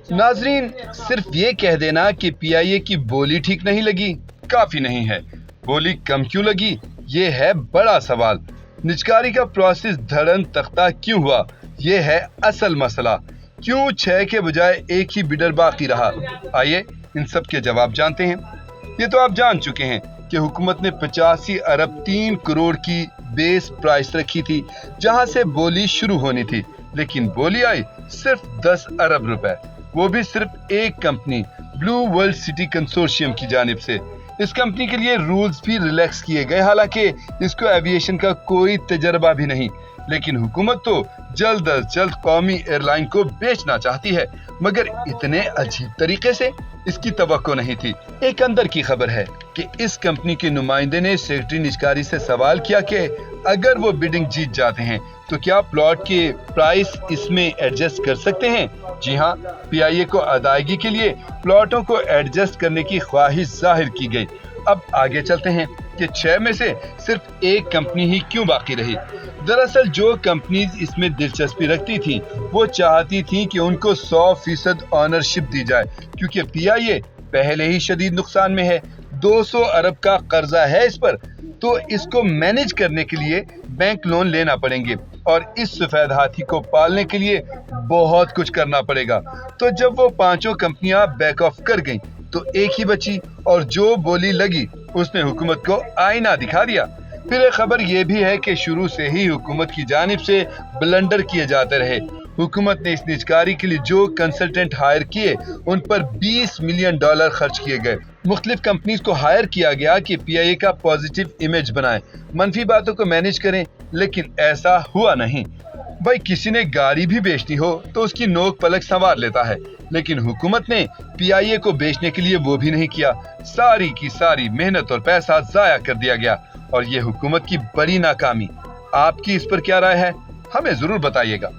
नाजरीन, सिर्फ ये कह देना कि PIA की बोली ठीक नहीं लगी काफी नहीं है। बोली कम क्यों लगी, ये है बड़ा सवाल। निजकारी का प्रोसेस धड़न तख्ता क्यों हुआ, ये है असल मसला। क्यों 6 के बजाय एक ही बिडर बाकी रहा? आइए इन सब के जवाब जानते हैं। ये तो आप जान चुके हैं कि हुकूमत ने 85 अरब 3 करोड़ की बेस प्राइस रखी थी, जहां से बोली शुरू होनी थी, लेकिन बोली आई सिर्फ 10 अरब रुपए, वो भी सिर्फ एक company blue world city consortium की जानिब से। इस कंपनी के लिए रूल्स भी रिलैक्स किए गए, हालांकि इसको एविएशन का कोई तजर्बा भी नहीं, लेकिन हुकूमत तो जल्द अज जल्द कौमी एयरलाइन को बेचना चाहती है, मगर इतने अजीब तरीके से, इसकी तवक्को नहीं थी। एक अंदर की खबर है कि इस कंपनी के नुमाइंदे ने सेक्रेटरी निजकारी से सवाल किया कि अगर वो बिडिंग जीत जाते हैं तो क्या प्लॉट के प्राइस इसमें एडजस्ट कर सकते हैं। जी हाँ, PIA को अदायगी के लिए प्लॉटों को एडजस्ट करने की ख्वाहिश जाहिर की गई। अब आगे चलते हैं कि 6 में से सिर्फ एक कंपनी ही क्यों बाकी रही। दरअसल जो कंपनीज इसमें दिलचस्पी रखती थी वो चाहती थी कि उनको 100% ऑनरशिप दी जाए, क्योंकि PIA पहले ही शदीद नुकसान में है। 200 अरब का कर्जा है इस पर, तो इसको मैनेज करने के लिए बैंक लोन लेना पड़ेंगे और इस सफेद हाथी को पालने के लिए बहुत कुछ करना पड़ेगा। तो जब वो 5 कंपनियां बैक ऑफ कर गईं, तो एक ही बची और जो बोली लगी उसने हुकूमत को आईना दिखा दिया। फिर एक खबर ये भी है कि शुरू से ही हुकूमत की जानिब से ब्लंडर किए जाते रहे। हुकूमत ने इस निजकारी के लिए जो कंसल्टेंट हायर किए उन पर $20 मिलियन खर्च किए गए। मुख्तलिफ कंपनीज को हायर किया गया कि PIA का पॉजिटिव इमेज बनाएं, मनफी बातों को मैनेज करें, लेकिन ऐसा हुआ नहीं। भाई किसी ने गाड़ी भी बेचनी हो तो उसकी नोक पलक संवार लेता है, लेकिन हुकूमत ने PIA को बेचने के लिए वो भी नहीं किया। सारी की सारी मेहनत और पैसा जाया कर दिया गया और ये हुकूमत की बड़ी नाकामी। आपकी इस पर क्या राय है, हमें जरूर बताइएगा।